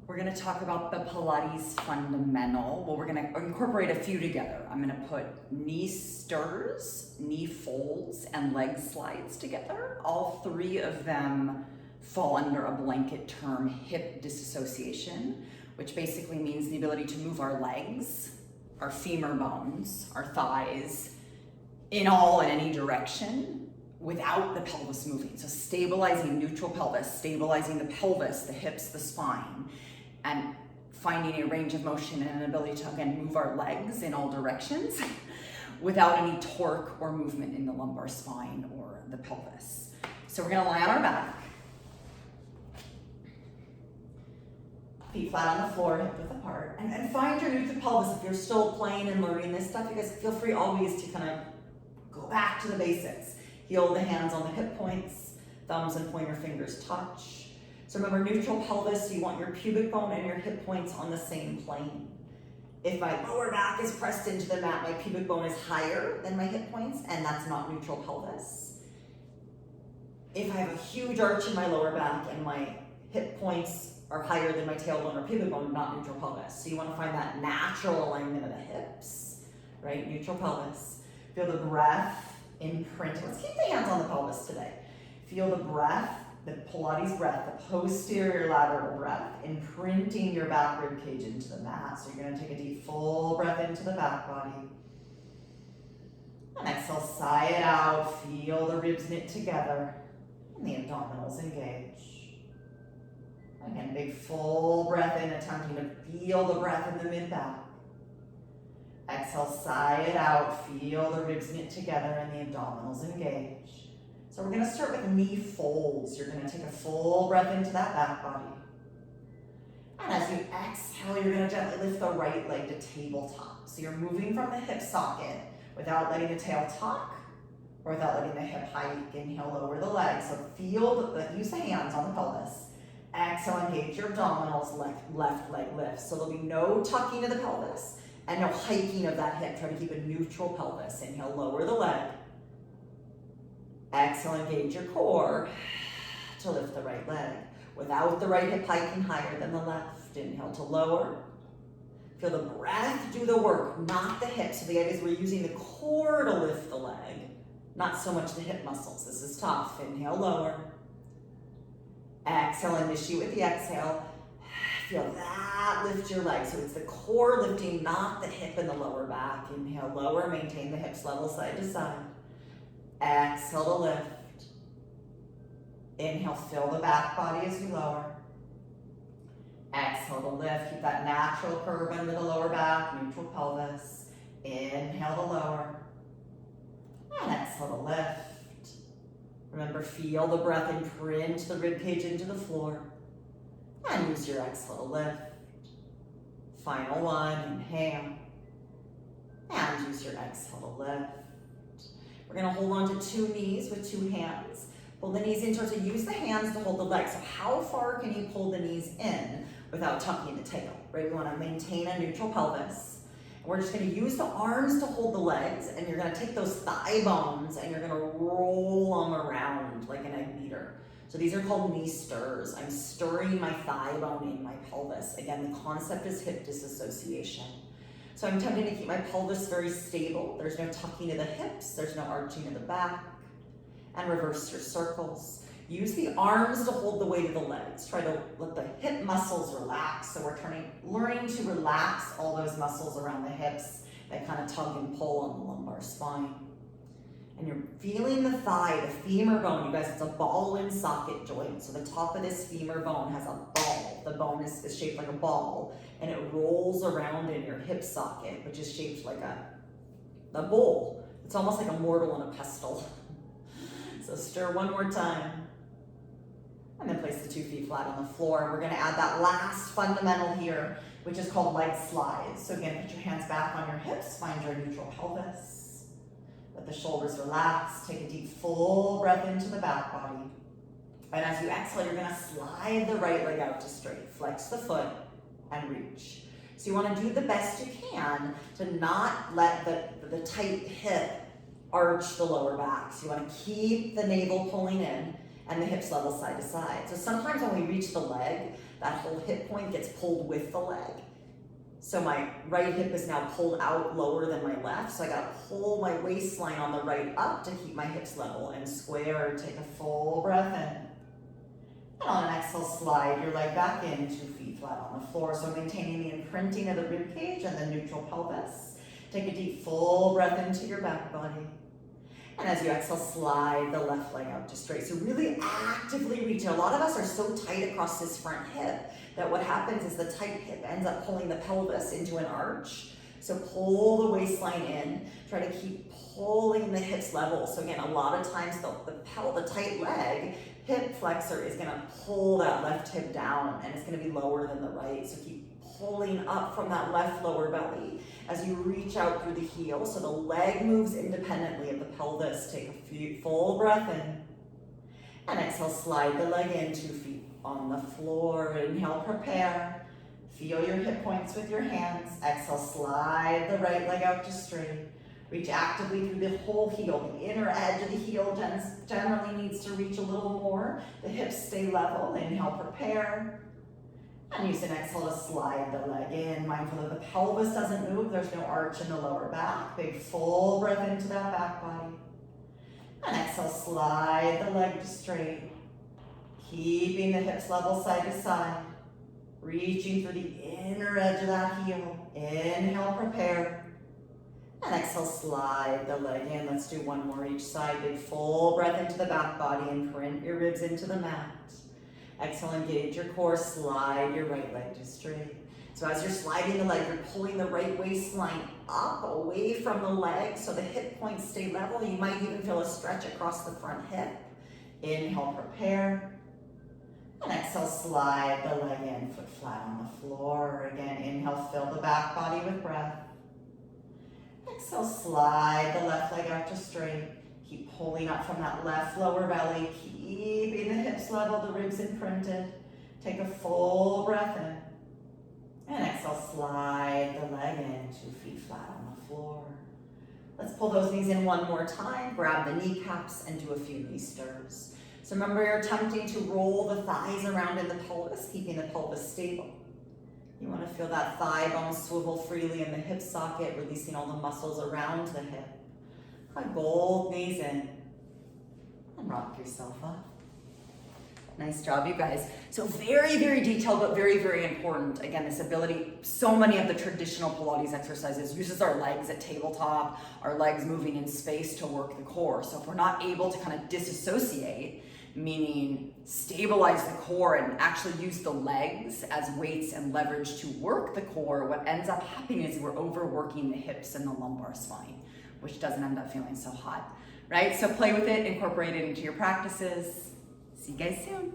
We're going to talk about the Pilates fundamental. Well, we're going to incorporate a few together. I'm going to put knee stirs, knee folds, and leg slides together. All three of them fall under a blanket term, hip disassociation, which basically means the ability to move our legs, our femur bones, our thighs, in all and any direction without the pelvis moving. So stabilizing neutral pelvis, stabilizing the pelvis, the hips, the spine, and finding a range of motion and an ability to, again, move our legs in all directions without any torque or movement in the lumbar spine or the pelvis. So we're gonna lie on our back. Feet flat on the floor, hip width apart. And find your neutral pelvis. If you're still playing and learning this stuff, you guys feel free always to kind of go back to the basics. Heel the hands on the hip points, thumbs and pointer fingers touch. So remember, neutral pelvis, you want your pubic bone and your hip points on the same plane. If my lower back is pressed into the mat, my pubic bone is higher than my hip points, and that's not neutral pelvis. If I have a huge arch in my lower back and my hip points are higher than my tailbone or pubic bone, not neutral pelvis. So you want to find that natural alignment of the hips, right? Neutral pelvis. Feel the breath imprint. Let's keep the hands on the pelvis today. Feel the breath, the Pilates breath, the posterior lateral breath, imprinting your back rib cage into the mat. So you're going to take a deep, full breath into the back body. And exhale, sigh it out. Feel the ribs knit together and the abdominals engage. Again, big full breath in, attempting to feel the breath in the mid-back. Exhale, sigh it out. Feel the ribs knit together and the abdominals engage. So we're gonna start with knee folds. You're gonna take a full breath into that back body. And as you exhale, you're gonna gently lift the right leg to tabletop. So you're moving from the hip socket without letting the tail tuck or without letting the hip hike. Inhale, lower the leg. So feel, use the hands on the pelvis. Exhale, engage your abdominals, left leg lifts. So there'll be no tucking of the pelvis and no hiking of that hip. Try to keep a neutral pelvis. Inhale, lower the leg. Exhale, engage your core to lift the right leg. Without the right hip hiking higher than the left. Inhale to lower. Feel the breath do the work, not the hip. So the idea is we're using the core to lift the leg, not so much the hip muscles. This is tough. Inhale, lower. Exhale, initiate with the exhale. Feel that lift your leg. So it's the core lifting, not the hip and the lower back. Inhale, lower, maintain the hips level side to side. Exhale to lift. Inhale, fill the back body as you lower. Exhale to lift. Keep that natural curve under the lower back, neutral pelvis. Inhale to lower. And exhale to lift. Remember, feel the breath imprint the rib cage into the floor. And use your exhale to lift. Final one, inhale. And use your exhale to lift. We're gonna hold on to two knees with two hands. Pull the knees in towards you. Use the hands to hold the legs. So how far can you pull the knees in without tucking the tail, right? We wanna maintain a neutral pelvis. We're just gonna use the arms to hold the legs, and you're gonna take those thigh bones and you're gonna roll them around like an egg beater. So these are called knee stirs. I'm stirring my thigh bone in my pelvis. Again, the concept is hip disassociation. So I'm attempting to keep my pelvis very stable. There's no tucking of the hips, there's no arching of the back. And reverse your circles. Use the arms to hold the weight of the legs. Try to let the hip muscles relax. So we're learning to relax all those muscles around the hips that kind of tug and pull on the lumbar spine. And you're feeling the thigh, the femur bone. You guys, it's a ball and socket joint. So the top of this femur bone has a ball. The bone is shaped like a ball, and it rolls around in your hip socket, which is shaped like a bowl. It's almost like a mortar and a pestle. So stir one more time. And then place the 2 feet flat on the floor. And we're gonna add that last fundamental here, which is called leg slides. So again, put your hands back on your hips, find your neutral pelvis. Let the shoulders relax. Take a deep, full breath into the back body. And as you exhale, you're gonna slide the right leg out to straight. Flex the foot and reach. So you wanna do the best you can to not let the tight hip arch the lower back. So you wanna keep the navel pulling in and the hips level side to side. So sometimes when we reach the leg, that whole hip point gets pulled with the leg. So my right hip is now pulled out lower than my left. So I gotta pull my waistline on the right up to keep my hips level and square. Take a full breath in. And on an exhale, slide your leg back in, 2 feet flat on the floor. So maintaining the imprinting of the rib cage and the neutral pelvis. Take a deep full breath into your back body. And as you exhale, slide the left leg out to straight. So really actively reach it. A lot of us are so tight across this front hip that what happens is the tight hip ends up pulling the pelvis into an arch. So pull the waistline in. Try to keep pulling the hips level. So again, a lot of times the tight leg, hip flexor is gonna pull that left hip down and it's gonna be lower than the right. So keep pulling up from that left lower belly as you reach out through the heel. So the leg moves independently of the pelvis. Take a full breath in. And exhale, slide the leg in, 2 feet on the floor. Inhale, prepare. Feel your hip points with your hands. Exhale, slide the right leg out to straight. Reach actively through the whole heel. The inner edge of the heel generally needs to reach a little more. The hips stay level. Inhale, prepare. And use an exhale to slide the leg in. Mindful that the pelvis doesn't move. There's no arch in the lower back. Big full breath into that back body. And exhale, slide the leg to straight. Keeping the hips level side to side. Reaching through the inner edge of that heel. Inhale, prepare. And exhale, slide the leg in. Let's do one more each side. Big full breath into the back body and print your ribs into the mat. Exhale, engage your core, slide your right leg to straight. So as you're sliding the leg, you're pulling the right waistline up, away from the leg, so the hip points stay level. You might even feel a stretch across the front hip. Inhale, prepare. And exhale, slide the leg in, foot flat on the floor. Again, inhale, fill the back body with breath. Exhale, slide the left leg out to straight. Keep pulling up from that left lower belly, keeping the hips level, the ribs imprinted. Take a full breath in. And exhale, slide the leg in, 2 feet flat on the floor. Let's pull those knees in one more time. Grab the kneecaps and do a few knee stirs. So remember, you're attempting to roll the thighs around in the pelvis, keeping the pelvis stable. You want to feel that thigh bone swivel freely in the hip socket, releasing all the muscles around the hip. Hug both knees in and rock yourself up. Nice job, you guys. So very, very detailed, but very, very important. Again, this ability, so many of the traditional Pilates exercises uses our legs at tabletop, our legs moving in space to work the core. So if we're not able to kind of disassociate, meaning stabilize the core and actually use the legs as weights and leverage to work the core, what ends up happening is we're overworking the hips and the lumbar spine, which doesn't end up feeling so hot, right? So play with it, incorporate it into your practices. See you guys soon.